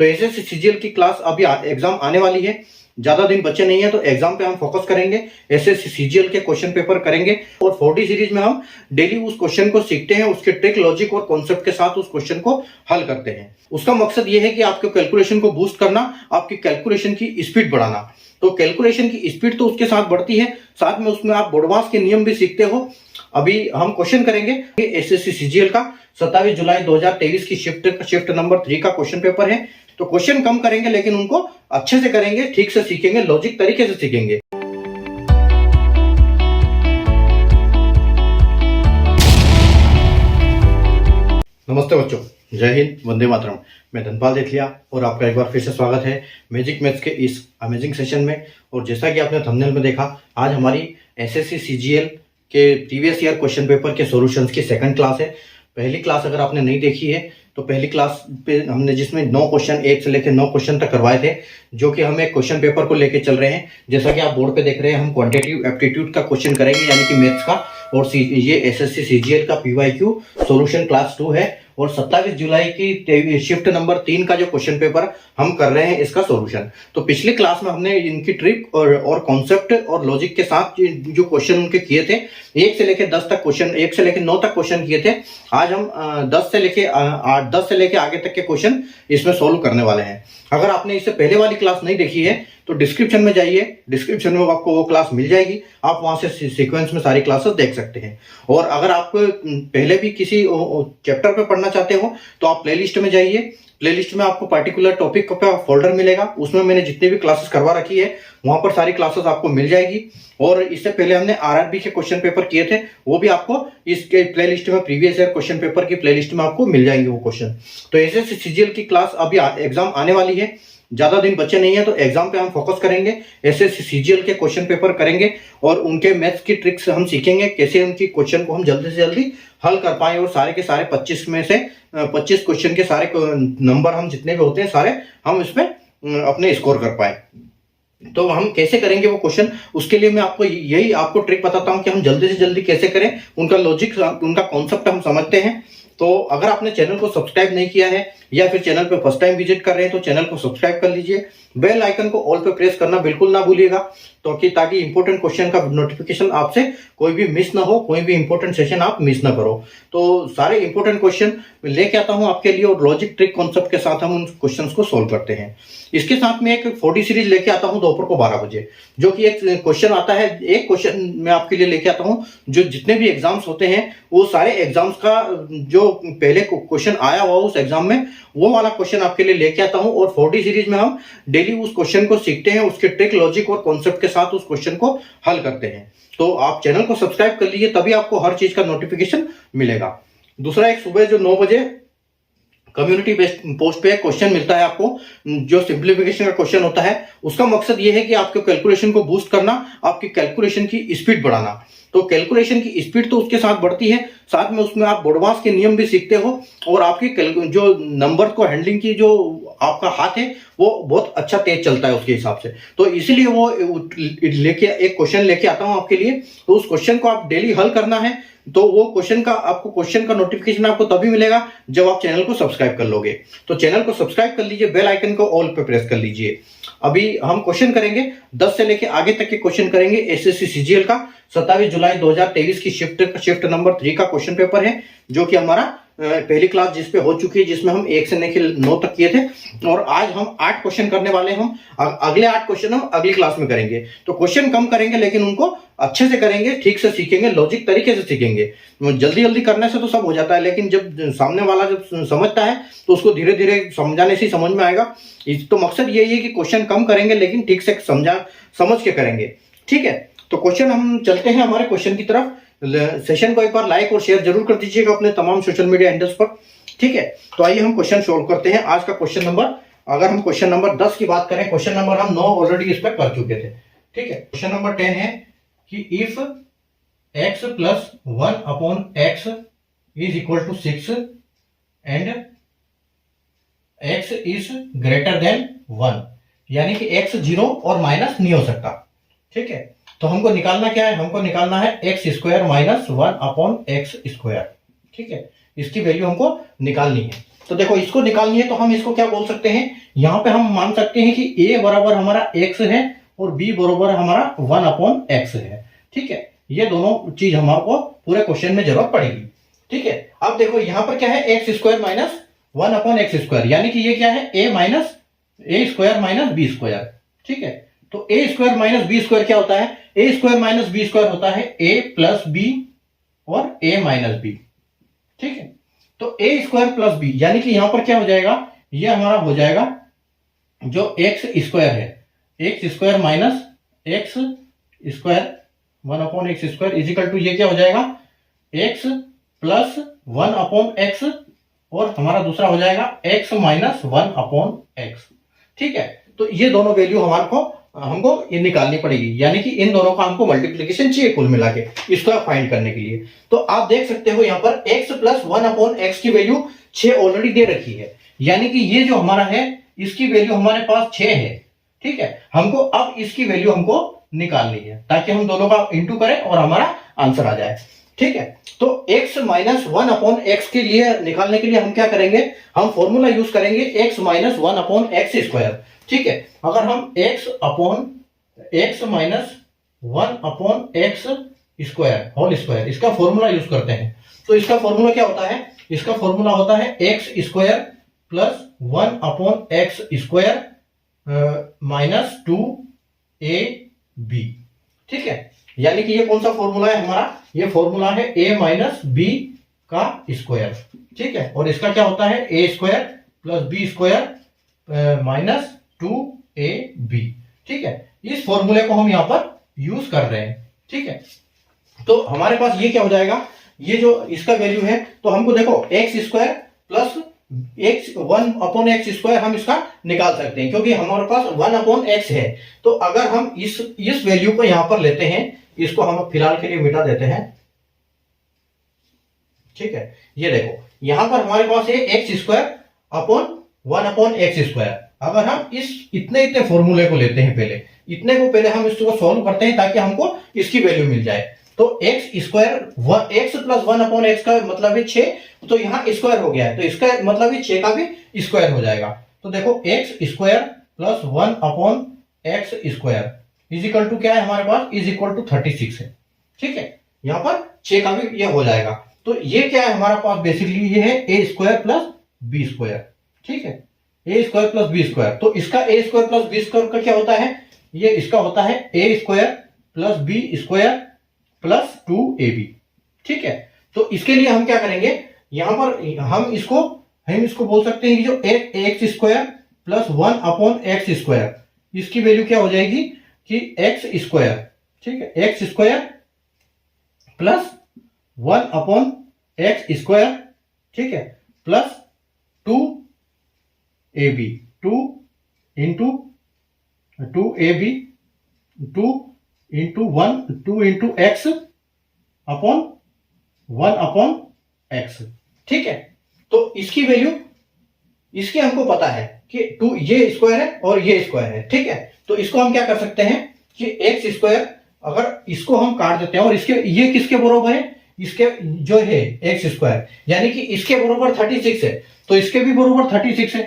तो SSC CGL की class अभी एग्जाम आने वाली है, ज्यादा दिन बचे नहीं है, तो एग्जाम पे हम फोकस करेंगे, एसएससी सीजीएल के क्वेश्चन पेपर करेंगे और 4D सीरीज में हम डेली उस क्वेश्चन को सीखते हैं, उसके ट्रिक, लॉजिक और कॉन्सेप्ट के साथ उस क्वेश्चन को हल करते हैं। उसका मकसद ये है कि आपके कैलकुलेशन को बूस्ट करना, आपकी कैलकुलेशन की स्पीड बढ़ाना। तो कैलकुलेशन की स्पीड तो उसके साथ बढ़ती है, साथ में उसमें आप बोडवास के नियम भी सीखते हो। अभी हम क्वेश्चन करेंगे एसएससी सीजीएल का 27 जुलाई 2023 की शिफ्ट नंबर 3 का क्वेश्चन पेपर है। तो क्वेश्चन कम करेंगे लेकिन उनको अच्छे से करेंगे, ठीक से सीखेंगे, लॉजिक तरीके से सीखेंगे। नमस्ते बच्चों, जय हिंद, वंदे मातरम। मैं धनपाल देथिया और आपका एक बार फिर से स्वागत है मैजिक मैथ्स के इस अमेजिंग सेशन में। और जैसा कि आपने थंबनेल में देखा, आज हमारी एसएससी सीजीएल के प्रीवियस ईयर क्वेश्चन पेपर के सॉल्यूशंस की सेकंड क्लास है। पहली क्लास अगर आपने नहीं देखी है तो पहली क्लास पे हमने जिसमें 9 क्वेश्चन 1 से लेकर 9 क्वेश्चन तक करवाए थे, जो कि हम एक क्वेश्चन पेपर को लेके चल रहे हैं। जैसा कि आप बोर्ड पे देख रहे हैं, हम क्वांटिटेटिव एप्टीट्यूड का क्वेश्चन करेंगे, यानी कि मैथ्स का। और ये एसएससी सीजीएल का पीवाईक्यू सॉल्यूशन क्लास 2 है। और 27 जुलाई की शिफ्ट नंबर 3 का जो क्वेश्चन पेपर हम कर रहे हैं, इसका सॉल्यूशन। तो पिछली क्लास में हमने इनकी ट्रिक और कॉन्सेप्ट और लॉजिक के साथ जो क्वेश्चन उनके किए थे, 1 से लेकर 10 तक क्वेश्चन, 1 से लेकर 9 तक क्वेश्चन किए थे। आज हम 10 से लेकर आगे तक के क्वेश्चन इसमें सोल्व करने वाले हैं। अगर आपने इससे पहले वाली क्लास नहीं देखी है तो डिस्क्रिप्शन में जाइए, डिस्क्रिप्शन में आपको वो क्लास मिल जाएगी, आप वहां से सीक्वेंस में सारी क्लासेस देख सकते हैं। और अगर आप पहले भी किसी चैप्टर पे पढ़ना चाहते हो तो आप प्लेलिस्ट में जाइए, प्लेलिस्ट में आपको पर्टिकुलर टॉपिक का फोल्डर मिलेगा, उसमें मैंने जितनी भी क्लासेस करवा रखी है वहां पर सारी क्लासेस आपको मिल जाएगी। और इससे पहले हमने आरआरबी के क्वेश्चन पेपर किए थे, वो भी आपको इसके प्लेलिस्ट में, प्रीवियस ईयर क्वेश्चन पेपर की प्लेलिस्ट में आपको मिल जाएंगे वो क्वेश्चन। तो एसएससी सीजीएल की क्लास अभी एग्जाम आने वाली है, ज्यादा दिन बचे नहीं है, तो एग्जाम पे हम फोकस करेंगे, एसएससी सीजीएल के क्वेश्चन पेपर करेंगे और उनके मैथ्स की ट्रिक्स हम सीखेंगे, कैसे उनकी क्वेश्चन को हम जल्दी से जल्दी हल कर पाए और सारे के सारे 25 में से 25 क्वेश्चन के सारे नंबर हम जितने भी होते हैं सारे हम इसमें अपने स्कोर कर पाए। तो हम कैसे करेंगे वो क्वेश्चन, उसके लिए मैं आपको ट्रिक बताता हूं कि हम जल्दी से जल्दी कैसे करें, उनका लॉजिक, उनका कॉन्सेप्ट हम समझते हैं। तो अगर आपने चैनल को सब्सक्राइब नहीं किया है या फिर चैनल पे फर्स्ट टाइम विजिट कर रहे हैं तो चैनल को सब्सक्राइब कर लीजिए, बेल आइकन को ऑल पे प्रेस करना बिल्कुल ना भूलिएगा, ताकि इंपॉर्टेंट क्वेश्चन का नोटिफिकेशन आपसे कोई भी मिस ना हो, कोई भी इंपॉर्टेंट सेशन आप मिस ना करो। तो सारे इंपॉर्टेंट क्वेश्चन लेके आता हूं आपके लिए और लॉजिक, ट्रिक, कॉन्सेप्ट के साथ हम उन क्वेश्चंस को सोल्व करते हैं। इसके साथ में एक 4D सीरीज लेके आता हूं दोपहर को 12 बजे, जो कि एक क्वेश्चन आता है, एक क्वेश्चन मैं आपके लिए लेके आता हूं जो जितने भी एग्जाम्स होते हैं वो सारे एग्जाम्स का जो पहले क्वेश्चन आया हुआ उस एग्जाम में, वो वाला क्वेश्चन आपके लिए लेके आता हूं। और 4D सीरीज में हम डेली उस क्वेश्चन को सीखते हैं, उसके ट्रिक, लॉजिक और कॉन्सेप्ट के साथ उस क्वेश्चन को हल करते हैं। तो आप चैनल को सब्सक्राइब कर लीजिए, तभी आपको हर चीज का नोटिफिकेशन मिलेगा। दूसरा, एक सुबह जो 9 बजे कम्युनिटी बेस्ड पोस्ट पे क्वेश्चन मिलता है आपको, जो सिंप्लीफिकेशन का क्वेश्चन होता है। उसका मकसद ये है कि आपके कैलकुलेशन को बूस्ट करना, आपकी कैलकुलेशन की स्पीड बढ़ाना। तो कैलकुलेशन की स्पीड तो उसके साथ बढ़ती है, साथ में उसमें आप बोडवास के नियम भी सीखते हो और आपकी जो नंबर को हैंडलिंग की जो आपका हाथ है वो बहुत अच्छा तेज चलता है उसके हिसाब से। तो इसीलिए वो एक क्वेश्चन लेके आता हूं आपके लिए। तो उस क्वेश्चन को आप डेली हल करना है, तो वो क्वेश्चन का नोटिफिकेशन आपको तभी मिलेगा जब आप चैनल को सब्सक्राइब कर लोगे। तो चैनल को सब्सक्राइब कर लीजिए, बेल आइकन को ऑल पे प्रेस कर लीजिए। अभी हम क्वेश्चन करेंगे, 10 से लेके आगे तक के क्वेश्चन करेंगे। एसएससी सीजीएल का 27 जुलाई 2023 की शिफ्ट नंबर 3 का क्वेश्चन पेपर है, जो कि हमारा पहली क्लास जिसपे हो चुकी है, जिसमें हम 1 से लेकर 9 तक किए थे। और आज हम 8 क्वेश्चन करने वाले हैं। हम अगले 8 क्वेश्चन हम अगली क्लास में करेंगे। तो क्वेश्चन कम करेंगे लेकिन उनको अच्छे से करेंगे, ठीक से सीखेंगे, लॉजिक तरीके से सीखेंगे। जल्दी जल्दी करने से तो सब हो जाता है, लेकिन जब सामने वाला जब समझता है तो उसको धीरे धीरे समझाने से समझ में आएगा। तो मकसद यही है कि क्वेश्चन कम करेंगे लेकिन ठीक से समझ के करेंगे, ठीक है। तो क्वेश्चन हम चलते हैं हमारे क्वेश्चन की तरफ। सेशन को एक बार लाइक और शेयर जरूर कर दीजिएगा अपने तमाम सोशल मीडिया हैंडल्स पर, ठीक है। तो आइए हम क्वेश्चन सोल्व करते हैं। आज का क्वेश्चन नंबर, अगर हम क्वेश्चन नंबर 10 की बात करें, क्वेश्चन नंबर हम 9 ऑलरेडी इस पर कर चुके थे, ठीक है। क्वेश्चन नंबर 10 है कि if x plus 1 upon x is equal to 6 and x is greater than 1, यानी कि x 0 और माइनस नहीं हो सकता, ठीक है। तो हमको निकालना क्या है, हमको निकालना है x square minus 1 upon x square, ठीक है। इसकी वैल्यू हमको निकालनी है। तो देखो इसको निकालनी है तो हम इसको क्या बोल सकते हैं, यहाँ पे हम मान सकते हैं कि a बराबर हमारा x है और b बराबर हमारा 1/x है। ठीक है, ये दोनों चीज हमारे को पूरे क्वेश्चन में जरूरत पड़ेगी। ठीक है, अब देखो यहाँ पर क्या है, x square minus 1/x square, यानी कि ये क्या है, a square minus b square. ठीक है, तो a square minus b square क्या होता है, a square minus b square होता है a प्लस b और a माइनस b। ठीक है, तो a स्क्वायर प्लस b, यानी कि यहां पर क्या हो जाएगा, ये हमारा हो जाएगा जो x स्क्वायर है, x square minus x square 1/x square equal to ये क्या हो जाएगा, x प्लस 1/x और हमारा दूसरा हो जाएगा x माइनस 1/x। ठीक है, तो ये दोनों वैल्यू हमको ये निकालनी पड़ेगी, यानी कि इन दोनों का हमको मल्टीप्लीकेशन चाहिए कुल मिला के इसको फाइंड करने के लिए। तो आप देख सकते हो यहाँ पर x प्लस 1/x की वैल्यू 6 ऑलरेडी दे रखी है, यानी कि ये जो हमारा है इसकी वैल्यू हमारे पास 6 है। ठीक है, हमको अब इसकी वैल्यू हमको निकालनी है ताकि हम दोनों का इंटू करें और हमारा आंसर आ जाए। ठीक है, तो x माइनस 1/x के लिए निकालने के लिए हम क्या करेंगे, हम फॉर्मूला यूज करेंगे x माइनस 1/x स्क्वायर। ठीक है, अगर हम x minus 1/x square whole square इसका फॉर्मूला यूज करते हैं, तो इसका फॉर्मूला क्या होता है, इसका फॉर्मूला होता है x square plus 1/x square minus 2ab। ठीक है, यानी कि ये कौन सा फॉर्मूला है हमारा, ये फॉर्मूला है a माइनस b का स्क्वायर। ठीक है, और इसका क्या होता है, a square plus b square minus 2ab। ठीक है, इस फॉर्मूले को हम यहां पर यूज कर रहे हैं। ठीक है, तो हमारे पास ये क्या हो जाएगा, ये जो इसका वैल्यू है, तो हमको देखो x square plus x 1/x square हम इसका निकाल सकते हैं क्योंकि हमारे पास 1/x है। तो अगर हम इस वैल्यू को यहां पर लेते हैं, इसको हम फिलहाल के लिए मिटा देते हैं। ठीक है, ये देखो यहां पर हमारे पास है x square upon 1/x square. अगर हम इतने फॉर्मूले को लेते हैं, इतने को पहले हम इसको सॉल्व करते हैं ताकि हमको इसकी वैल्यू मिल जाए। तो x square x plus 1/x का मतलब है 6, तो यहाँ स्क्वायर हो गया है, तो इसका मतलब है 6 का भी स्क्वायर हो जाएगा। तो देखो x square plus 1/x square is equal to क्या है हमारे पास, इज इक्वल टू 36 है। ठीक है, यहाँ पर 6 का भी ये हो जाएगा। तो ये क्या है हमारे पास, बेसिकली ये है a square plus b square. ठीक है, a square plus b square, तो इसका a square plus b square का क्या होता है, ये इसका होता है a square plus b square plus 2ab। ठीक है, तो इसके लिए हम क्या करेंगे, यहां पर हम इसको बोल सकते हैं कि जो x square plus 1/x square इसकी वैल्यू क्या हो जाएगी कि x स्क्वायर। ठीक है, x square plus 1/x square. ठीक है, plus 2ab, 2 into 2ab, 2 into 1, 2 into x upon 1/x। ठीक है, तो इसकी वैल्यू इसकी हमको पता है कि 2 ये स्क्वायर है और ये स्क्वायर है। ठीक है, तो इसको हम क्या कर सकते हैं कि x स्क्वायर, अगर इसको हम काट देते हैं और ये किसके बराबर है, इसके जो है x स्क्वायर, यानी कि इसके बराबर 36 है, तो इसके भी बराबर 36 है।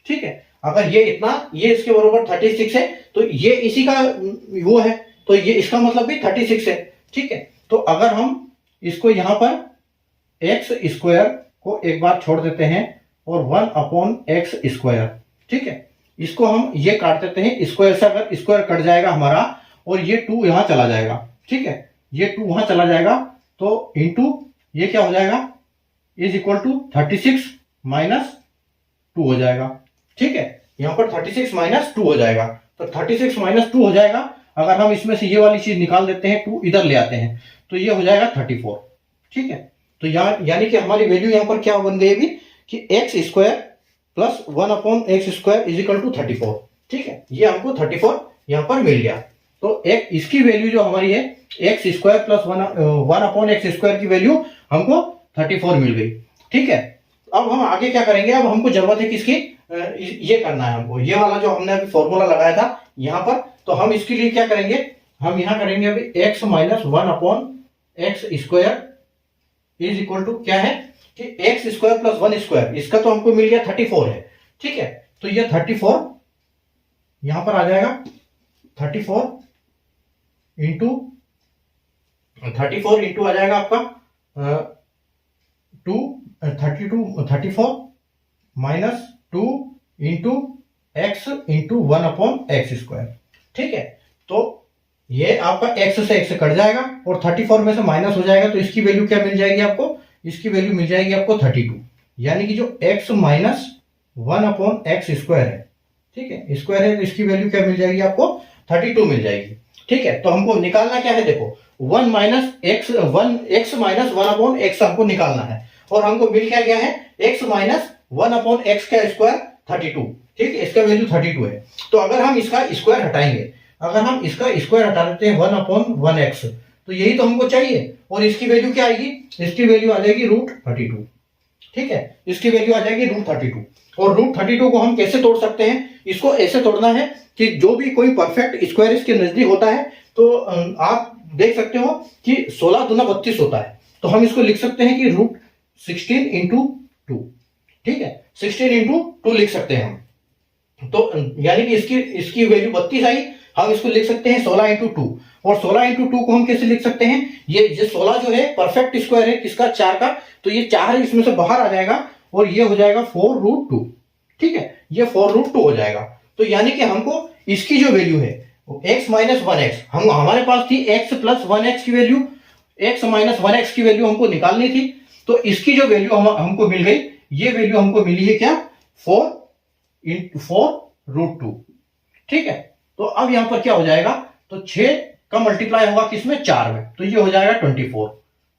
ठीक है, अगर ये इसके बराबर 36 है तो ये इसी का वो है, तो ये इसका मतलब भी 36 है। ठीक है, तो अगर हम इसको यहां पर x स्क्वायर को एक बार छोड़ देते हैं और 1/x स्क्वायर। ठीक है, इसको हम ये काट देते हैं, स्क्वायर से अगर स्क्वायर कट जाएगा हमारा और ये 2 यहां चला जाएगा। ठीक है, ये 2 वहां चला जाएगा, तो इंटू ये क्या हो जाएगा, इज इक्वल टू 36 माइनस 2 हो जाएगा। ठीक है, यहां पर 36 माइनस 2 हो जाएगा, तो 36 माइनस 2 हो जाएगा। अगर हम इसमें से ये वाली चीज निकाल देते हैं, 2 इधर ले आते हैं, तो ये हो जाएगा 34। ठीक है, तो यानी कि हमारी वैल्यू यहां पर क्या बन गई अभी कि x square plus 1/x square is equal to 34। ठीक है, ये हमको 34 यहां पर मिल गया। तो इसकी वैल्यू जो हमारी है x square plus 1/x square की वैल्यू हमको 34 मिल गई। ठीक है, अब हम आगे क्या करेंगे, अब हमको जरूरत है किसकी, ये करना है हमको, ये वाला जो हमने अभी फॉर्मूला लगाया था यहां पर, तो हम इसके लिए क्या करेंगे, हम यहां करेंगे अभी x minus 1/x square is equal to क्या है कि एक्स स्क्वायर प्लस 1 स्क्वायर, इसका तो हमको मिल गया 34 है, ठीक है। तो ये 34 यहां पर आ जाएगा, 34 इंटू आ जाएगा आपका 34 minus 2 into x into 1 upon x square, ठीक है। तो ये आपका एक्स से एक्स कट जाएगा और 34 में से माइनस हो जाएगा, तो इसकी वैल्यू क्या मिल जाएगी आपको, इसकी वैल्यू मिल जाएगी आपको 32, यानी कि जो x minus 1 upon x square है, ठीक है, स्क्वायर है, तो इसकी वैल्यू क्या मिल जाएगी आपको 32 मिल जाएगी, ठीक है। तो हमको निकालना क्या है, देखो 1 minus x 1 minus 1 upon x हमको निकालना है, और हमको मिल क्या गया है x माइनस 1 अपॉन एक्स का स्क्वायर 32, ठीक है, इसका वैल्यू 32 है। तो अगर हम इसका स्क्वायर हटाएंगे, अगर हम इसका स्क्वायर हटा देते हैं 1 अपॉन 1 एक्स, तो यही तो हमको चाहिए, और इसकी वैल्यू क्या आएगी, इसकी वैल्यू आ जाएगी √32, ठीक है, इसकी वैल्यू आ जाएगी √32। और √32 को हम कैसे तोड़ सकते हैं, इसको ऐसे तोड़ना है कि जो भी कोई परफेक्ट स्क्वायर इसके नजदीक होता है, तो आप देख सकते हो कि 16 दूना 32 होता है, तो हम इसको लिख सकते हैं कि √16 इंटू 2, ठीक है, 16 इंटू 2 लिख सकते हैं हम। तो यानी कि इसकी वैल्यू 32 आई, हम इसको लिख सकते हैं 16 इंटू 2, और 16 इंटू 2 को हम कैसे लिख सकते हैं, ये 16 जो है परफेक्ट स्क्वायर है किसका, 4 का, तो ये 4 इसमें से बाहर आ जाएगा और ये हो जाएगा 4√2, ठीक है, ये 4√2 हो जाएगा। तो यानी कि हमको इसकी जो वैल्यू है x माइनस 1x, हम हमारे पास थी x प्लस 1x की वैल्यू, x माइनस 1x की वैल्यू हमको निकालनी थी, तो इसकी जो वैल्यू हमको मिल गई, ये वैल्यू हमको मिली है क्या, 4√2, ठीक है। तो अब यहां पर क्या हो जाएगा, तो 6 का मल्टीप्लाई होगा किसमें, 4 में, तो ये हो जाएगा 24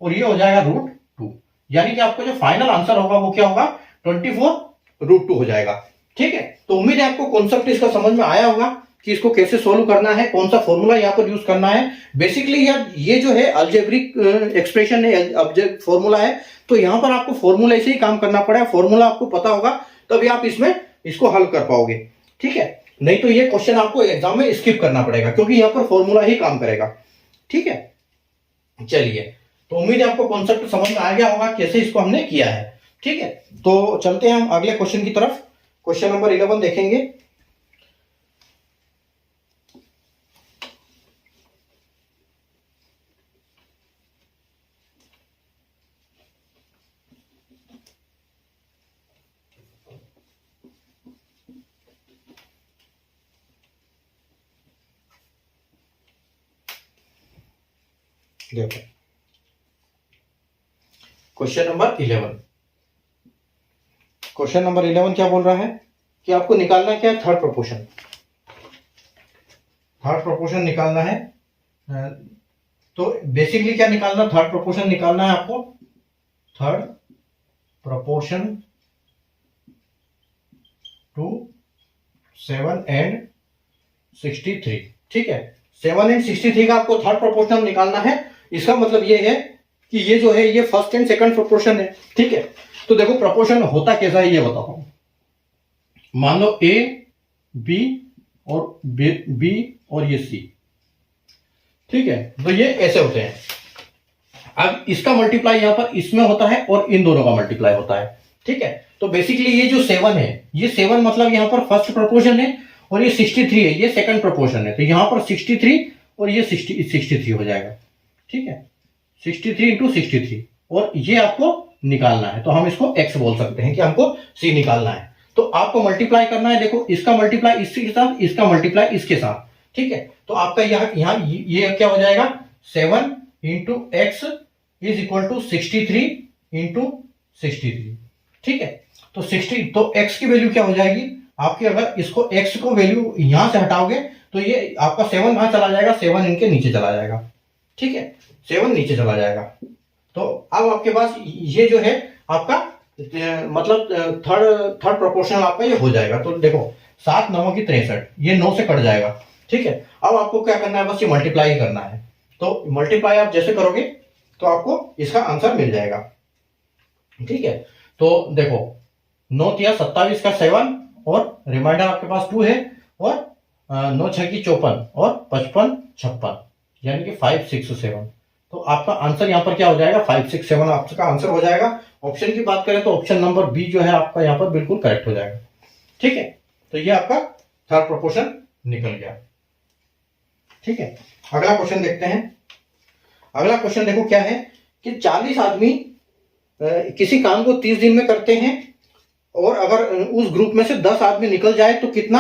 और ये हो जाएगा √2, यानी कि आपको जो फाइनल आंसर होगा वो क्या होगा, 24√2 हो जाएगा, ठीक है। तो उम्मीद है आपको कॉन्सेप्ट इसका समझ में आया होगा कि इसको कैसे सोल्व करना है, कौन सा फॉर्मूला यहाँ पर यूज करना है। बेसिकली यार ये जो है अलजेब्रिक एक्सप्रेशन है, फॉर्मूला है, तो यहाँ पर आपको फॉर्मूला से ही काम करना पड़ेगा, फॉर्मूला आपको पता होगा तभी आप इसको हल कर पाओगे, ठीक है, नहीं तो ये क्वेश्चन आपको एग्जाम में स्किप करना पड़ेगा, क्योंकि यहाँ पर फॉर्मूला ही काम करेगा, ठीक है। चलिए, तो उम्मीद है आपको कॉन्सेप्ट समझ में आ गया होगा कैसे इसको हमने किया है, ठीक है। तो चलते हैं हम अगले क्वेश्चन की तरफ, क्वेश्चन नंबर 11 देखेंगे। देखो क्वेश्चन नंबर 11, क्वेश्चन नंबर 11 क्या बोल रहा है कि आपको निकालना क्या है, थर्ड प्रोपोर्शन, थर्ड प्रोपोर्शन निकालना है। तो बेसिकली क्या निकालना, थर्ड प्रोपोर्शन निकालना है आपको, थर्ड प्रोपोर्शन टू 7 and 63, ठीक है, 7 and 63 का आपको थर्ड प्रोपोर्शन निकालना है। इसका मतलब ये है कि ये जो है ये फर्स्ट एंड सेकंड प्रोपोर्शन है, ठीक है। तो देखो प्रोपोर्शन होता कैसा है ये बताओ, मान लो ए बी और बी और ये सी, ठीक है, तो ये ऐसे होते हैं। अब इसका मल्टीप्लाई यहां पर इसमें होता है और इन दोनों का मल्टीप्लाई होता है, ठीक है। तो बेसिकली ये जो 7 है, ये 7 मतलब यहां पर फर्स्ट प्रोपोर्शन है, और ये 63 है, ये सेकंड प्रोपोर्शन है, तो यहां पर 63 और ये 63 हो जाएगा, ठीक है, 63 इंटू 63, और ये आपको निकालना है, तो हम इसको x बोल सकते हैं कि हमको c निकालना है। तो आपको मल्टीप्लाई करना है, देखो इसका मल्टीप्लाई इसके साथ, इसका मल्टीप्लाई इसके साथ, ठीक है। तो आपका यहाँ ये क्या हो जाएगा, 7 into x is equal to 63 into 63, ठीक है। तो 60, तो x की वैल्यू क्या हो जाएगी आपकी, अगर इसको x को वैल्यू यहां से हटाओगे तो ये आपका 7 कहां चला जाएगा, 7 इनके नीचे चला जाएगा, ठीक है, 7 नीचे चला जाएगा। तो अब आपके पास ये जो है आपका मतलब थर्ड प्रोपोर्शनल आपका ये हो जाएगा। तो देखो 7 9 की 63, ये 9 से कट जाएगा, ठीक है। अब आपको क्या करना है, बस ये मल्टीप्लाई करना है। तो मल्टीप्लाई आप जैसे करोगे तो आपको इसका आंसर मिल जाएगा, ठीक है। तो देखो 9 तिया 27 का 7 और रिमाइंडर आपके पास 2 है, और 9 6 की 54 और 55 56, यानी कि 5 6 7, तो आपका आंसर यहाँ पर क्या हो जाएगा, 5, 6, 7 आपका आंसर हो जाएगा। ऑप्शन की बात करें तो ऑप्शन नंबर बी जो है आपका यहाँ पर बिल्कुल करेक्ट हो जाएगा। ठीक है, तो ये आपका थर्ड प्रोपोर्शन निकल गया। ठीक है, अगला क्वेश्चन देखते हैं। अगला क्वेश्चन देखो क्या है कि 40 आदमी किसी काम को 30 दिन में करते हैं और अगर उस ग्रुप में से 10 आदमी निकल जाए तो कितने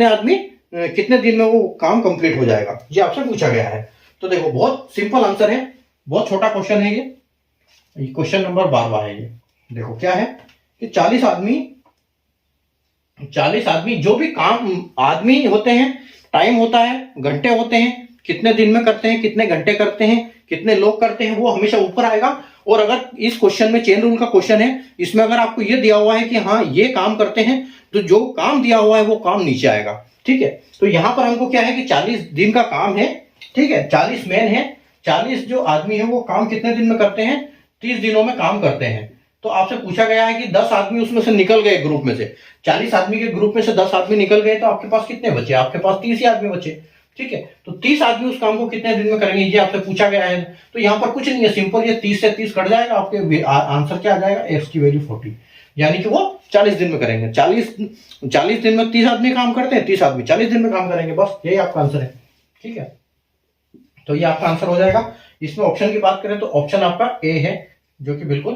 आदमी कितने दिन में वो काम कंप्लीट हो जाएगा, ये आपसे पूछा गया है। तो देखो बहुत सिंपल आंसर है, बहुत छोटा क्वेश्चन है ये क्वेश्चन नंबर 12 है। ये देखो क्या है कि 40 आदमी जो भी काम आदमी होते हैं, टाइम होता है, घंटे होते हैं, कितने दिन में करते हैं, कितने घंटे करते हैं, कितने लोग करते हैं, वो हमेशा ऊपर आएगा। और अगर इस क्वेश्चन में चेन रूल का क्वेश्चन है, इसमें अगर आपको ये दिया हुआ है कि हाँ ये काम करते हैं, तो जो काम दिया हुआ है वो काम नीचे आएगा। ठीक है, तो यहां पर हमको क्या है कि 40 दिन का काम है। ठीक है, 40 मैन है, 40 जो आदमी है वो काम कितने दिन में करते हैं, 30 दिनों में काम करते हैं। तो आपसे पूछा गया है कि 10 आदमी उसमें से निकल गए ग्रुप में से, 40 आदमी के ग्रुप में से 10 आदमी निकल गए, तो आपके पास कितने बचे, आपके पास 30 ही आदमी बचे। ठीक है, तो 30 आदमी उस काम को कितने दिन में करेंगे, ये आपसे पूछा गया है। तो यहाँ पर कुछ नहीं है, सिंपल ये 30 से 30 कट जाएगा, आपके आंसर क्या आ जाएगा, एक्स की वैल्यू 40, यानी कि वो 40 दिन में करेंगे। 40 दिन में 30 आदमी काम करते हैं, 30 आदमी 40 दिन में काम करेंगे, बस यही आपका आंसर है। ठीक है, तो ये आपका आंसर हो जाएगा। इसमें ऑप्शन की बात करें तो ऑप्शन आपका ए है, जो कि बिल्कुल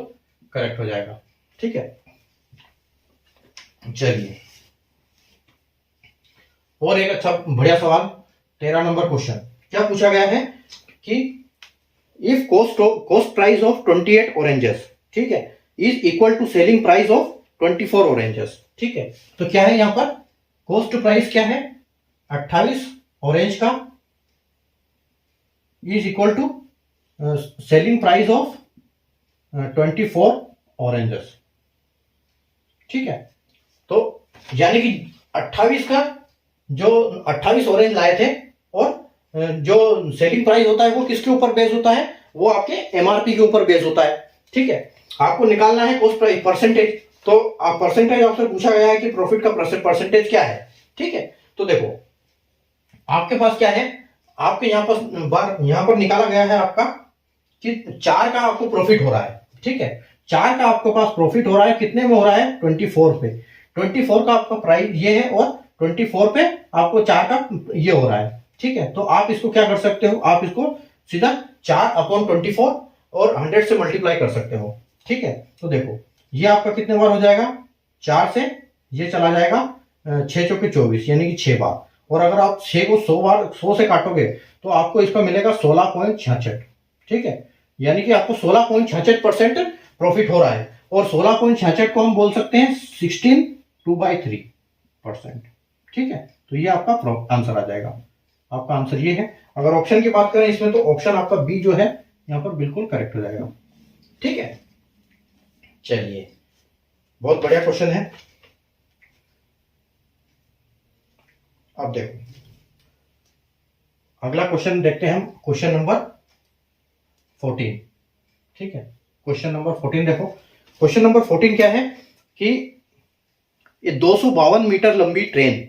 करेक्ट हो जाएगा। ठीक है, चलिए और एक अच्छा बढ़िया सवाल, 13 नंबर क्वेश्चन। क्या पूछा गया है कि if cost price of 28 oranges, ठीक है, is equal to selling price of 24 oranges. ठीक है, तो क्या है यहां पर कॉस्ट प्राइस क्या है, 28 ऑरेंज का is equal to selling price of 24 oranges. ठीक है, तो यानी कि 28 का जो 28 ऑरेंज लाए थे और जो सेलिंग प्राइस होता है वो किसके ऊपर बेस होता है, वो आपके एमआरपी के ऊपर बेस होता है। ठीक है, आपको निकालना है कॉस्ट प्राइस परसेंटेज, तो आप परसेंटेज आपसे पूछा गया है कि प्रॉफिट का परसेंटेज क्या है। ठीक है, तो देखो आपके पास क्या है, आपके यहां पर निकाला गया है आपका कि 4 का आपको प्रॉफिट हो रहा है। ठीक है, 4 का आपके पास प्रॉफिट हो रहा है, कितने में हो रहा है, 24 पे। 24 का आपका प्राइस ये है और 24 पे आपको 4 का ये हो रहा है। ठीक है, तो आप इसको क्या कर सकते हो, आप इसको सीधा 4/24 और 100 से मल्टीप्लाई कर सकते हो। ठीक है, तो देखो ये आपका कितने बार हो जाएगा, 4 से ये चला जाएगा 6 चौके 24, यानी कि 6 बार। और अगर आप 6 को 100 से काटोगे तो आपको इसका मिलेगा 16.66। ठीक है, यानी कि आपको 16.66% प्रॉफिट हो रहा है। और 16.66 को हम बोल सकते हैं 16/3%। ठीक है, तो ये आपका आंसर आ जाएगा, आपका आंसर ये है। अगर ऑप्शन की बात करें इसमें तो ऑप्शन आपका बी जो है यहां पर बिल्कुल करेक्ट हो जाएगा। ठीक है, चलिए बहुत बढ़िया क्वेश्चन है। अब देखो अगला क्वेश्चन देखते हैं हम, क्वेश्चन नंबर 14। ठीक है, क्वेश्चन नंबर 14 देखो, क्वेश्चन नंबर 14 क्या है कि ये 252 मीटर लंबी ट्रेन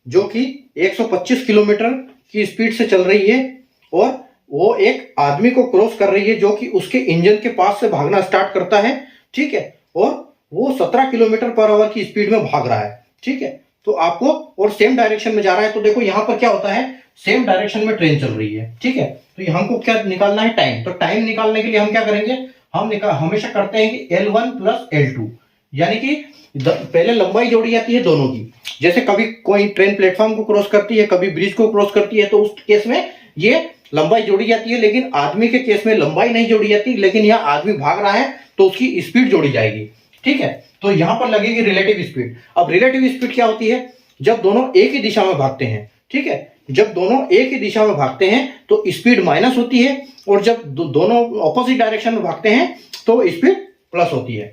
जो कि 125 किलोमीटर की स्पीड से चल रही है और वो एक आदमी को क्रॉस कर रही है जो कि उसके इंजन के पास से भागना स्टार्ट करता है। ठीक है, और वो 17 किलोमीटर पर आवर की स्पीड में भाग रहा है। ठीक है, तो आपको और सेम डायरेक्शन में जा रहा है। तो देखो यहां पर क्या होता है, सेम डायरेक्शन में ट्रेन चल रही है। ठीक है, तो हमको क्या निकालना है, टाइम। तो टाइम निकालने के लिए हम क्या करेंगे, हम हमेशा करते हैं कि L1 प्लस L2, यानी कि पहले लंबाई जोड़ी जाती है दोनों की। जैसे कभी कोई ट्रेन प्लेटफॉर्म को क्रॉस करती है, कभी ब्रिज को क्रॉस करती है, तो उस केस में ये लंबाई जोड़ी जाती है। लेकिन आदमी के केस में लंबाई नहीं जोड़ी जाती, लेकिन यहाँ आदमी भाग रहा है तो उसकी स्पीड जोड़ी जाएगी। ठीक है, तो यहां पर लगेगी रिलेटिव स्पीड। अब रिलेटिव स्पीड क्या होती है, जब दोनों एक ही दिशा में भागते हैं। ठीक है, जब दोनों एक ही दिशा में भागते हैं तो स्पीड माइनस होती है, और जब दोनों ऑपोजिट डायरेक्शन में भागते हैं तो स्पीड प्लस होती है।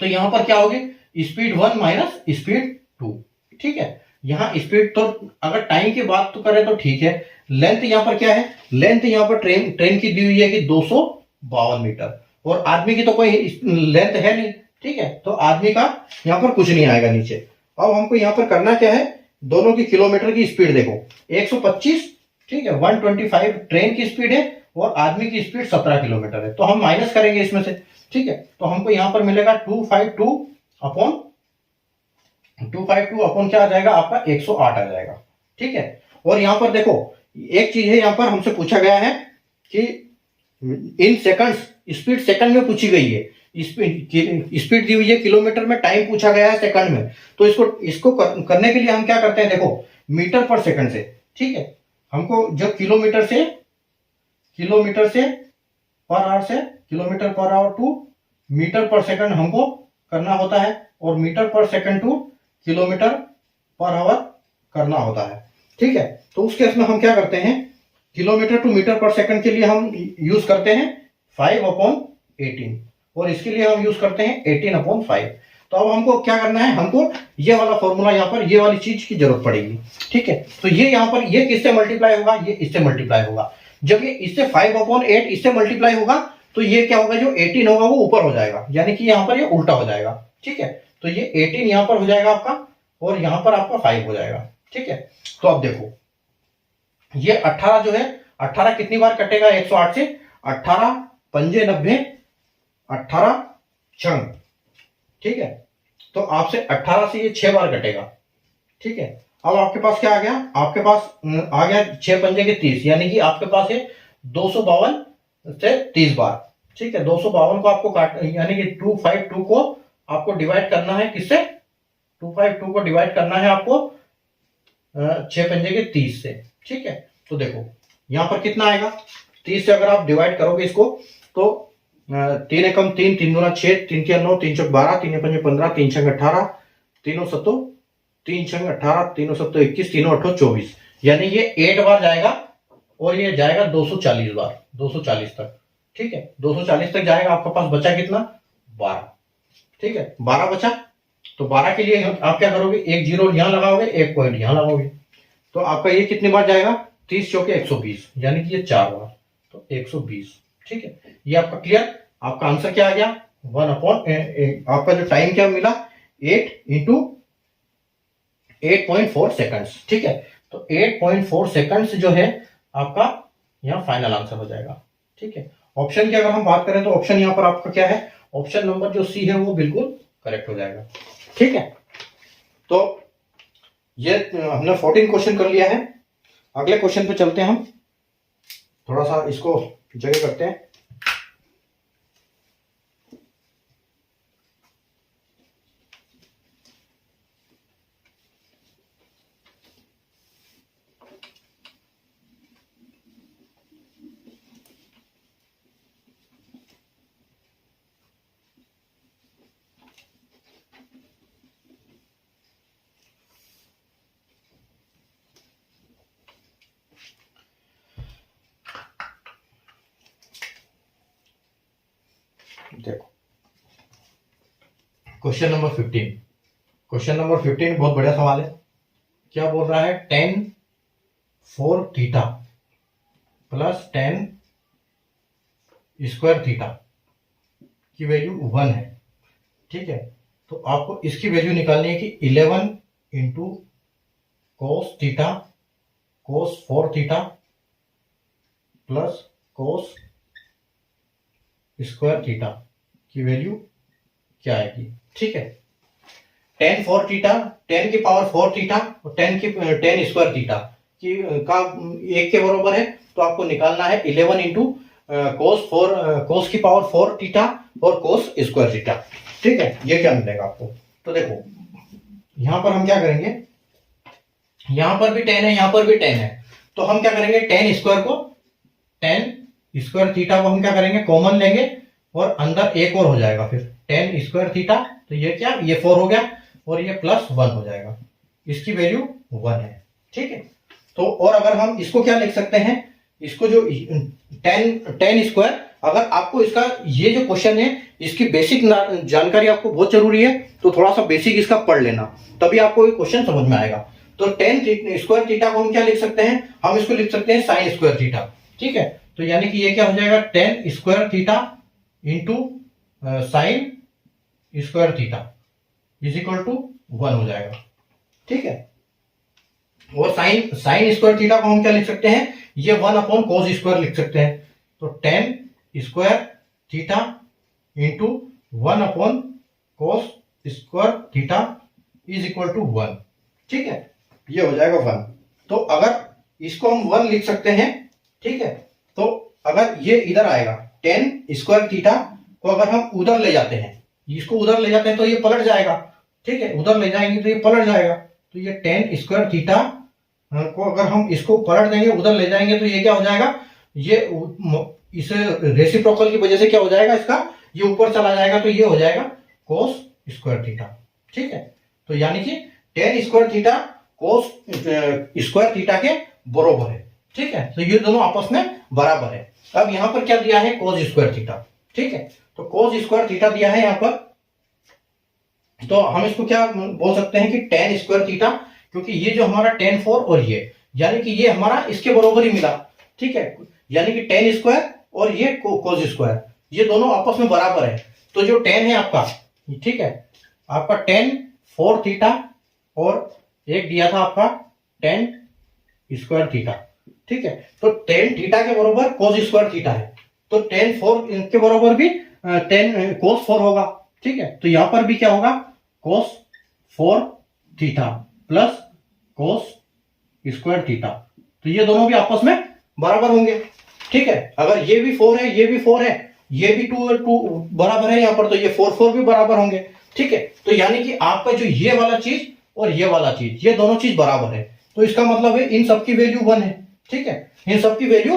तो यहां पर क्या होगी, स्पीड 1 माइनस स्पीड 2। ठीक है, यहां स्पीड तो अगर टाइम की बात तो करें तो ठीक है। लेंथ यहां पर क्या है, लेंथ यहां पर ट्रेन की दी हुई है कि 252 मीटर, और आदमी की तो कोई लेंथ है नहीं। ठीक है, तो आदमी का यहां पर कुछ नहीं आएगा नीचे। अब हमको यहां पर करना क्या है, दोनों की किलोमीटर की स्पीड देखो 125। ठीक है, 125 ट्रेन की स्पीड है और आदमी की स्पीड 17 किलोमीटर है। तो हम माइनस करेंगे इसमें से, ठीक है। तो हमको यहां पर मिलेगा 252 अपॉन क्या आ जाएगा आपका 108 आ जाएगा, ठीक है। और यहां पर देखो एक चीज है, यहां पर हमसे पूछा गया है कि इन सेकंड्स, स्पीड सेकंड में पूछी गई है, स्पीड दी हुई है किलोमीटर में, टाइम पूछा गया है सेकंड में। तो इसको करने के लिए हम क्या करते हैं, देखो मीटर पर सेकंड से, ठीक है। हमको जब किलोमीटर से पर आवर से kilometre per hour to metre per second हमको करना होता है, और metre per second to kilometre per hour करना होता है, ठीक है। तो उस केस में हम क्या करते हैं, kilometre to metre per second के लिए हम यूज करते हैं 5/18, और इसके लिए हम यूज करते हैं 18/5। तो अब हमको क्या करना है, हमको ये वाला फॉर्मूला, यहाँ पर ये वाली चीज की जरूरत पड़ेगी, ठीक है। तो ये यहाँ पर ये किससे मल्टीप्लाई होगा, ये इससे मल्टीप्लाई होगा। जब ये इससे 5/8 इससे मल्टीप्लाई होगा तो ये क्या होगा, जो 18 होगा वो ऊपर हो जाएगा, यानी कि यहाँ पर ये उल्टा हो जाएगा, ठीक है। तो ये 18 यहाँ पर हो जाएगा आपका, और यहाँ पर आपका 5 हो जाएगा, ठीक है। तो अब देखो ये 18 जो है, 18 कितनी बार कटेगा 108 से, 18 पंजे 90, 18 छंग, ठीक है। तो आपसे 18 से ये 6 बार कटेगा, ठीक है। अब आपके पास क्या आ गया, आपके पास आ गया 6 पंजे के 30, यानी कि आपके पास है 252 से 30 बार, ठीक है। 252 को आपको काट, यानी कि 252 को आपको डिवाइड करना है, किससे, 252 को डिवाइड करना है आपको 6 पंजे के 30 से, ठीक है। तो देखो यहां पर कितना आएगा, 30 से अगर आप डिवाइड करोगे इसको तो 3 एकम 3, 3 दूना 6, 3 तिया 9, 3 चौक 12, 3 पंजे 15, 3 छंग 18, 3 सत्तो 3 छंग 18, 3 सत्तो 21, 3 8 24, यानी ये 8 बार जाएगा, और ये जाएगा 240 बार, 240 तक, ठीक है। 240 तक जाएगा। आपका पास बचा कितना, 12, ठीक है। 12 बचा, तो 12 के लिए आप क्या करोगे, एक जीरो यहां लगाओगे, एक पॉइंट यहां लगाओगे, तो आपका ये कितनी बार जाएगा, 30 चौके 120, यानी कि ये 4 बार, तो 120, ठीक है। ये आपका क्लियर, आपका आंसर क्या आ गया, 1/, आपका जो टाइम क्या मिला 8 इंटू 8.4 सेकंड्स, ठीक है। तो 8.4 सेकंड्स जो है आपका यहाँ फाइनल आंसर हो जाएगा, ठीक है। ऑप्शन की अगर हम बात करें तो ऑप्शन यहाँ पर आपका क्या है, ऑप्शन नंबर जो सी है वो बिल्कुल करेक्ट हो जाएगा, ठीक है। तो ये हमने 14 क्वेश्चन कर लिया है। अगले क्वेश्चन पे चलते हैं हम, थोड़ा सा इसको जगह करते हैं। देखो क्वेश्चन नंबर 15, क्वेश्चन नंबर 15 बहुत बढ़िया सवाल है। क्या बोल रहा है, tan 4 theta plus tan square theta की वैल्यू 1 है, ठीक है। तो आपको इसकी वैल्यू निकालनी है कि 11 into cos theta cos 4 theta plus cos square theta की वैल्यू क्या आएगी, ठीक है। tan 4 थीटा, tan की पावर 4 थीटा और tan स्क्वायर थीटा की का एक के बराबर है, तो आपको निकालना है 11 इंटू कोस की पावर 4 थीटा और कोस स्क्वायर थीटा, ठीक है। ये क्या मिलेगा आपको, तो देखो यहां पर हम क्या करेंगे, यहां पर भी tan है, यहां पर भी tan है, तो हम क्या करेंगे, tan स्क्वायर थीटा को हम क्या करेंगे, कॉमन लेंगे, और अंदर एक और हो जाएगा फिर tan स्क्वायर थीटा, तो ये क्या, ये 4 हो गया, और ये प्लस 1 हो जाएगा, इसकी वैल्यू 1 है, ठीक है। तो और अगर हम इसको क्या लिख सकते हैं, इसको जो tan स्क्वायर, अगर आपको इसका ये जो क्वेश्चन है इसकी बेसिक जानकारी आपको बहुत जरूरी है, तो थोड़ा सा बेसिक इसका पढ़ लेना, तभी आपको ये क्वेश्चन समझ में आएगा। तो tan स्क्वायर थीटा को हम क्या लिख सकते हैं, हम इसको लिख सकते हैं sin स्क्वायर थीटा, ठीक है। तो यानी कि ये क्या हो जाएगा, tan square theta into sine square theta is equal to 1 हो जाएगा, ठीक है। और साइन स्क्वायर थीटा को हम क्या लिख सकते हैं, ये 1/cos² लिख सकते हैं। तो tan square theta into 1/cos² theta is equal to 1। ठीक है, ये हो जाएगा 1। तो अगर इसको हम 1 लिख सकते हैं, ठीक है, तो अगर ये इधर आएगा tan स्क्वायर थीटा को अगर हम उधर ले जाते हैं, इसको उधर ले जाते हैं तो ये पलट जाएगा। ठीक है, उधर ले जाएंगे तो ये पलट जाएगा। तो ये tan स्क्वायर थीटा को अगर हम इसको पलट देंगे, उधर ले जाएंगे, तो ये क्या हो जाएगा, ये इस रेसिप्रोकल की वजह से क्या हो जाएगा, इसका ये ऊपर चला जाएगा, तो ये हो जाएगा cos स्क्वायर थीटा। ठीक है, तो यानी कि tan square theta cos square theta के बराबर है। ठीक है, तो ये दोनों आपस में बराबर है। अब यहां पर क्या दिया है, cos स्क्वायर थीटा। ठीक है, तो cos स्क्वायर थीटा दिया है यहां पर, तो हम इसको क्या बोल सकते हैं कि tan स्क्वायर थीटा, क्योंकि ये जो हमारा tan 4 और ये, यानी कि ये हमारा इसके बराबर ही मिला। ठीक है, यानी कि tan स्क्वायर और ये cos स्क्वायर, ये दोनों आपस में बराबर है। तो जो tan है आपका, ठीक है, आपका tan 4 थीटा और एक दिया था आपका tan स्क्वायर थीटा। ठीक है, तो tan थीटा के बराबर cos स्क्वायर थीटा है, तो tan 4 के बराबर भी tan cos 4 होगा। ठीक है, तो यहां पर भी क्या होगा, cos 4 theta plus cos square theta, तो ये दोनों भी आपस में बराबर होंगे। ठीक है, अगर ये भी 4 है, ये भी 4 है, ये भी 2 बराबर है यहां पर, तो ये 4 भी बराबर होंगे। ठीक है, तो यानी कि आपका जो ये वाला चीज और ये वाला चीज, ये दोनों चीज बराबर है, तो इसका मतलब है इन सबकी वैल्यू 1 है। ठीक है, इन सबकी वैल्यू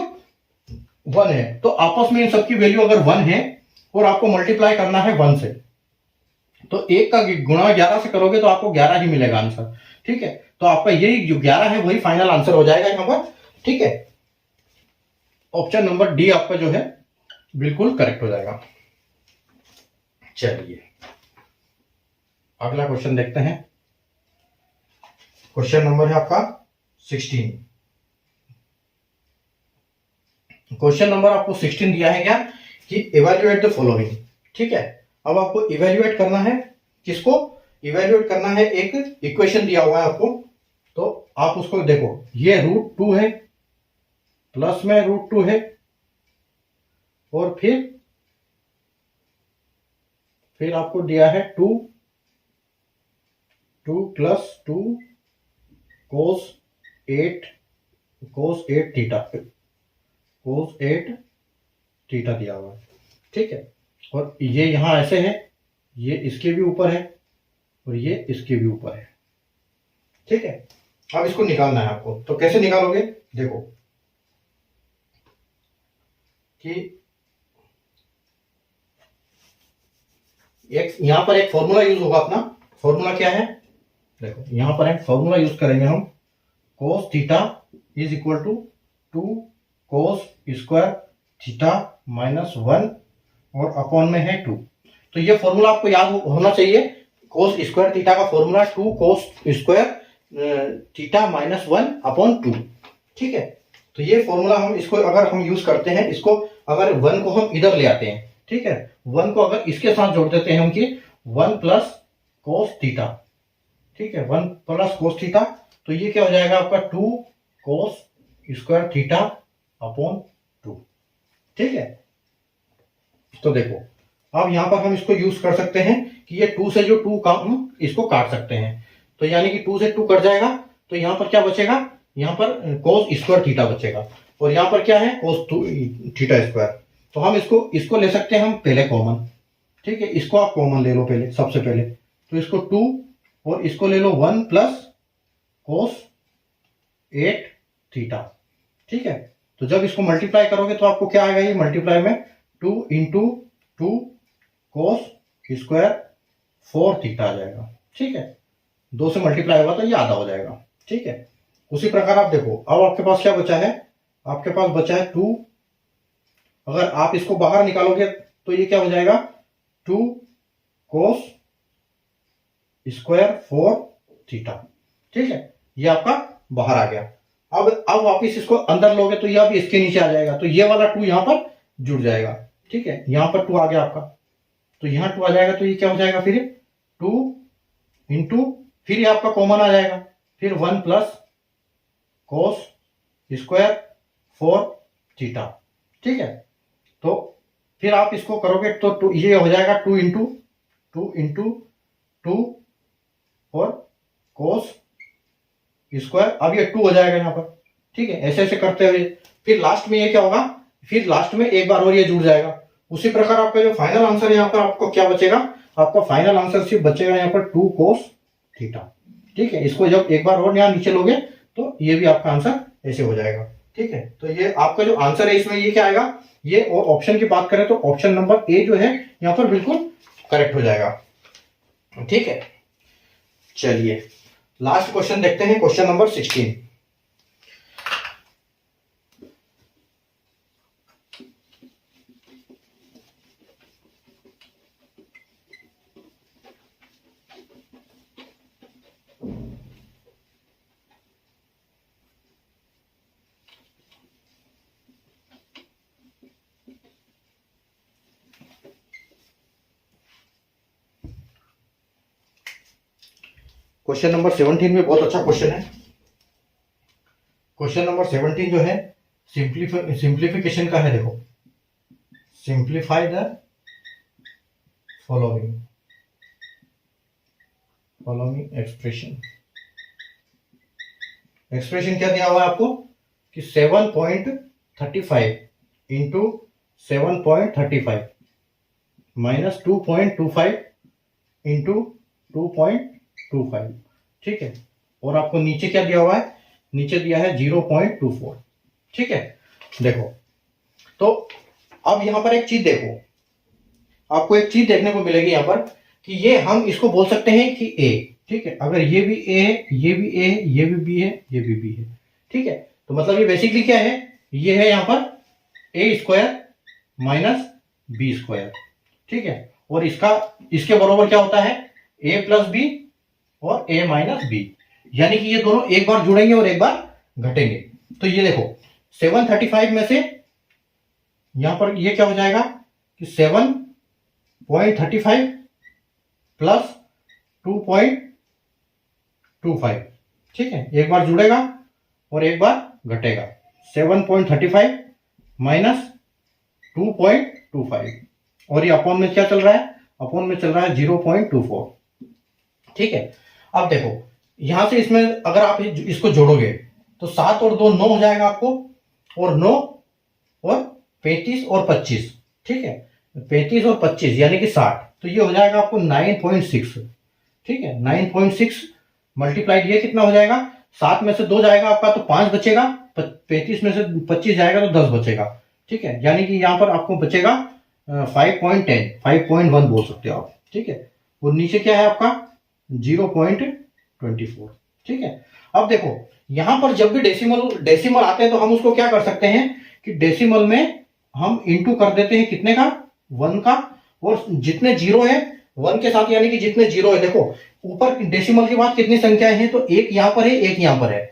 1 है, तो आपस में इन सबकी वैल्यू अगर 1 है और आपको मल्टीप्लाई करना है 1 से, तो 1 का गुणा 11 से करोगे तो आपको 11 ही मिलेगा आंसर। ठीक है, तो आपका यही जो 11 है वही फाइनल आंसर हो जाएगा यहां पर। ठीक है, ऑप्शन नंबर डी आपका जो है बिल्कुल करेक्ट हो जाएगा। चलिए अगला क्वेश्चन देखते हैं। क्वेश्चन नंबर है आपका 16। क्वेश्चन नंबर आपको 16 दिया है क्या, कि इवैल्यूएट द फॉलोइंग। ठीक है, अब आपको इवैल्यूएट करना है, किसको इवैल्यूएट करना है, एक इक्वेशन दिया हुआ है आपको, तो आप उसको देखो, ये √2 है, प्लस में √2 है, और फिर आपको दिया है 2 प्लस 2 cos 8 थीटा दिया हुआ है। ठीक है, और ये यहां ऐसे है, ये इसके भी ऊपर है और ये इसके भी ऊपर है। ठीक है, अब इसको निकालना है आपको, तो कैसे निकालोगे, देखो कि एक यहां पर एक फॉर्मूला यूज होगा अपना। फॉर्मूला क्या है, देखो यहां पर एक फॉर्मूला यूज करेंगे हम, cos theta is equal to 2 cos square theta minus 1 और अपॉन में है 2। तो ये फॉर्मूला आपको याद होना चाहिए, cos स्क्वायर थीटा का formula 2 cos square theta minus 1 upon 2। ठीक है, तो ये फॉर्मूला हम इसको अगर हम यूज करते हैं, इसको अगर 1 को हम इधर ले आते हैं, ठीक है, 1 को अगर इसके साथ जोड़ देते हैं हम कि 1 प्लस cos थीटा। ठीक है, 1 प्लस cos थीटा, तो ये क्या हो जाएगा आपका 2 cos स्क्वायर थीटा अपॉन 2। ठीक है, तो देखो अब यहां पर हम इसको यूज कर सकते हैं कि ये 2 से जो 2 का हम इसको काट सकते हैं, तो यानी कि 2 से 2 कट जाएगा, तो यहां पर क्या बचेगा, यहां पर cos स्क्वायर थीटा बचेगा, और यहां पर क्या है cos थीटा स्क्वायर। तो हम इसको ले सकते हैं हम पहले कॉमन। ठीक है, इसको आप कॉमन ले लो पहले, सबसे पहले, तो इसको 2 और इसको ले लो 1 प्लस cos 8 थीटा। ठीक है, तो जब इसको मल्टीप्लाई करोगे तो आपको क्या आएगा, ये मल्टीप्लाई में 2 इंटू 2 cos स्क्वायर 4 थीटा आ जाएगा। ठीक है, 2 से मल्टीप्लाई होगा तो ये आधा हो जाएगा। ठीक है, उसी प्रकार आप देखो, अब आपके पास क्या बचा है, आपके पास बचा है 2, अगर आप इसको बाहर निकालोगे तो ये क्या हो जाएगा, 2 cos स्क्वायर 4 थीटा। ठीक है, ये आपका बाहर आ गया। अब वापिस इसको अंदर लोगे तो ये अब इसके नीचे आ जाएगा, तो ये वाला 2 यहां पर जुड़ जाएगा। ठीक है, यहां पर 2 आ गया आपका, तो यहां 2 आ जाएगा, तो ये क्या हो जाएगा, फिर 2 इंटू, फिर ये आपका कॉमन आ जाएगा, फिर 1 प्लस cos स्क्वायर 4 थीटा। ठीक है, तो फिर आप इसको करोगे तो ये हो जाएगा 2 इंटू 2 और कोस स्क्वायर। अब ये 2 हो जाएगा यहाँ पर। ठीक है, ऐसे ऐसे करते हुए फिर लास्ट में ये क्या होगा, फिर लास्ट में एक बार और ये जुड़ जाएगा। उसी प्रकार आपका जो फाइनल आंसर यहाँ पर आपको क्या बचेगा, आपका फाइनल आंसर सिर्फ बचेगा यहाँ पर 2 कोस थीटा। ठीक है, इसको जब एक बार और यहाँ नीचे लोगे तो ये भी आपका आंसर ऐसे हो जाएगा। ठीक है, तो ये आपका जो आंसर है इसमें ये क्या आएगा, ये और ऑप्शन की बात करें तो ऑप्शन नंबर ए जो है यहाँ पर बिल्कुल करेक्ट हो जाएगा। ठीक है, चलिए लास्ट क्वेश्चन देखते हैं, क्वेश्चन नंबर 16। क्वेश्चन नंबर 17 में बहुत अच्छा क्वेश्चन है। क्वेश्चन नंबर 17 जो है सिंप्लीफिकेशन का है। देखो, simplify the following expression. Expression क्या दिया हुआ है आपको कि 7.35 इंटू 7.35 माइनस 2.25 इंटू 2.25। ठीक है, और आपको नीचे क्या दिया हुआ है, नीचे दिया है 0.24। ठीक है, देखो तो अब यहां पर एक चीज देखो, आपको एक चीज देखने को मिलेगी यहां पर कि ये हम इसको बोल सकते हैं कि ए। ठीक है, अगर ये भी ए है, ये भी ए है, ये भी बी है, ये भी बी है। ठीक है, तो मतलब ये बेसिकली क्या है, ये है यहां पर ए स्क्वायर माइनस बी स्क्वायर। ठीक है, और इसके बराबर क्या होता है, ए प्लस बी और ए माइनस बी, यानी कि ये दोनों एक बार जुड़ेंगे और एक बार घटेंगे। तो ये देखो 735 में से यहां पर ये क्या हो जाएगा कि 7.35 प्लस 2.25। ठीक है, एक बार जुड़ेगा और एक बार घटेगा। 7.35 माइनस 2.25 और ये अपॉन में क्या चल रहा है, अपॉन में चल रहा है 0.24। ठीक है, अब देखो यहां से इसमें अगर आप इसको जोड़ोगे तो 7 और 2 9 हो जाएगा आपको, और 9 और 35 और 25। ठीक है, 35 और 25 यानी कि 60, तो ये हो जाएगा आपको 9.6। ठीक है, 9.6 मल्टीप्लाइड ये कितना हो जाएगा, 7 में से 2 जाएगा आपका तो 5 बचेगा, 35 में से 25 जाएगा तो 10 बचेगा। ठीक है, यानी कि यहां पर आपको बचेगा 5.10, 5.1 बोल सकते हो आप। ठीक है, और नीचे क्या है आपका 0.24। ठीक है, अब देखो यहां पर जब भी डेसिमल आते हैं तो हम उसको क्या कर सकते हैं कि डेसिमल में हम इंटू कर देते हैं कितने का, 1 का, और जितने जीरो है 1 के साथ, यानी कि जितने जीरो है, देखो ऊपर डेसिमल के बाद कितनी संख्याएं हैं, तो एक यहां पर है, एक यहां पर है,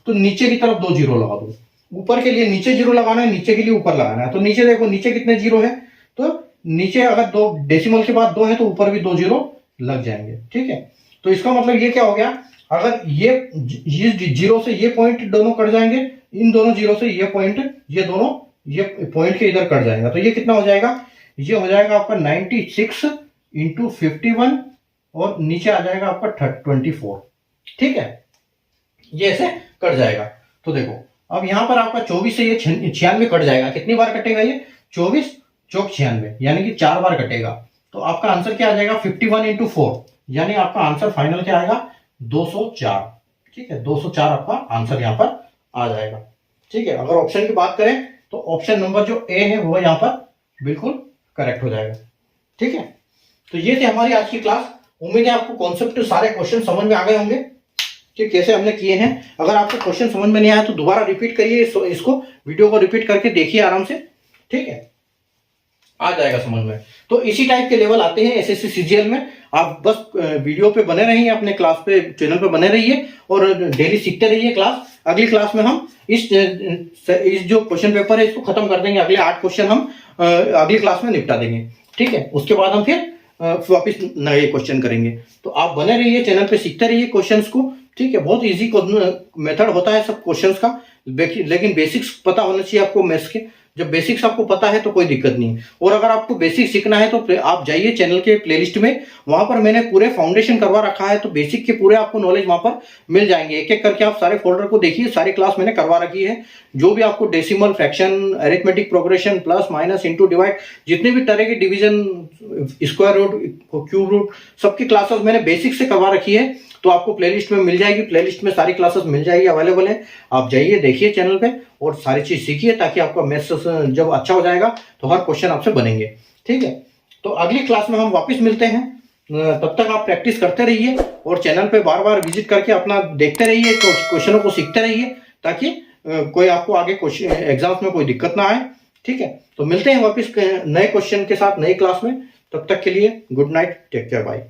तो नीचे की तरफ 2 जीरो लगा दो। ऊपर के लिए नीचे जीरो लगाना है, नीचे के लिए ऊपर लगाना है। तो नीचे देखो, नीचे कितने जीरो है, तो नीचे अगर 2 डेसिमल के बाद 2 है तो ऊपर भी 2 जीरो लग जाएंगे। ठीक है, तो इसका मतलब ये क्या हो गया, अगर ये जीरो से ये पॉइंट दोनों कट जाएंगे, इन दोनों जीरो से ये पॉइंट, ये दोनों ये पॉइंट के इधर कट जाएगा, तो ये कितना हो जाएगा, ये हो जाएगा आपका 96 इंटू 51 और नीचे आ जाएगा आपका 24। ठीक है, ये ऐसे कट जाएगा। तो देखो अब यहां पर आपका 24 से ये 96 कट जाएगा, कितनी बार कटेगा ये, 24 चौक 96, यानी कि 4 बार कटेगा। तो आपका आंसर क्या आ जाएगा 51 इंटू 4, यानी आपका आंसर फाइनल क्या आएगा 204। ठीक है, 204 आपका आंसर यहां पर आ जाएगा। ठीक है, अगर ऑप्शन की बात करें तो ऑप्शन नंबर जो ए है वो यहां पर बिल्कुल करेक्ट हो जाएगा। ठीक है, तो ये थी हमारी आज की क्लास। उम्मीद है आपको कॉन्सेप्ट सारे क्वेश्चन समझ में आ गए होंगे कि कैसे हमने किए हैं। अगर आपको क्वेश्चन समझ में नहीं आया तो दोबारा रिपीट करिए, इसको वीडियो को रिपीट करके देखिए आराम से। ठीक है, आ जाएगा समझ में। तो इसी टाइप के लेवल आते हैं एसएससी सीजीएल में। आप बस वीडियो पे बने रहिए, अपने क्लास पे चैनल पे बने रहिए और डेली सीखते रहिए क्लास। अगली क्लास में हम इस जो क्वेश्चन पेपर है इसको खत्म कर देंगे। अगले 8 क्वेश्चन हम अगली क्लास में निपटा देंगे। ठीक है, उसके बाद हम फिर वापिस नए क्वेश्चन करेंगे। तो आप बने रहिए चैनल पे, सीखते रहिए क्वेश्चंस को। ठीक है, बहुत इजी मेथड होता है सब क्वेश्चंस का, लेकिन बेसिक्स पता होना चाहिए आपको मैथ्स के। जब बेसिक्स आपको पता है तो कोई दिक्कत नहीं है। और अगर आपको बेसिक सीखना है तो आप जाइए चैनल के प्लेलिस्ट में, वहां पर मैंने पूरे फाउंडेशन करवा रखा है, तो बेसिक के पूरे आपको नॉलेज वहां पर मिल जाएंगे। एक एक करके आप सारे फोल्डर को देखिए, सारी क्लास मैंने करवा रखी है। जो भी आपको decimal, fraction, arithmetic progression, plus minus, into, divide, जितने भी तरह के division, square root, cube root, सबकी क्लासेस मैंने बेसिक से करवा रखी है। तो आपको प्लेलिस्ट में मिल जाएगी, प्लेलिस्ट में सारी क्लासेस मिल जाएगी, अवेलेबल है। आप जाइए, देखिए चैनल पे और सारी चीज सीखिए, ताकि आपका मैथ्स जब अच्छा हो जाएगा तो हर क्वेश्चन आपसे बनेंगे। ठीक है, तो अगली क्लास में हम वापस मिलते हैं। तब तक आप प्रैक्टिस करते रहिए और चैनल पे बार बार विजिट करके अपना देखते रहिए, क्वेश्चनों को सीखते रहिए, ताकि कोई आपको आगे क्वेश्चन एग्जाम्स में कोई दिक्कत ना आए। ठीक है, तो मिलते हैं वापस नए क्वेश्चन के साथ नई क्लास में। तब तक के लिए good night, take care, bye.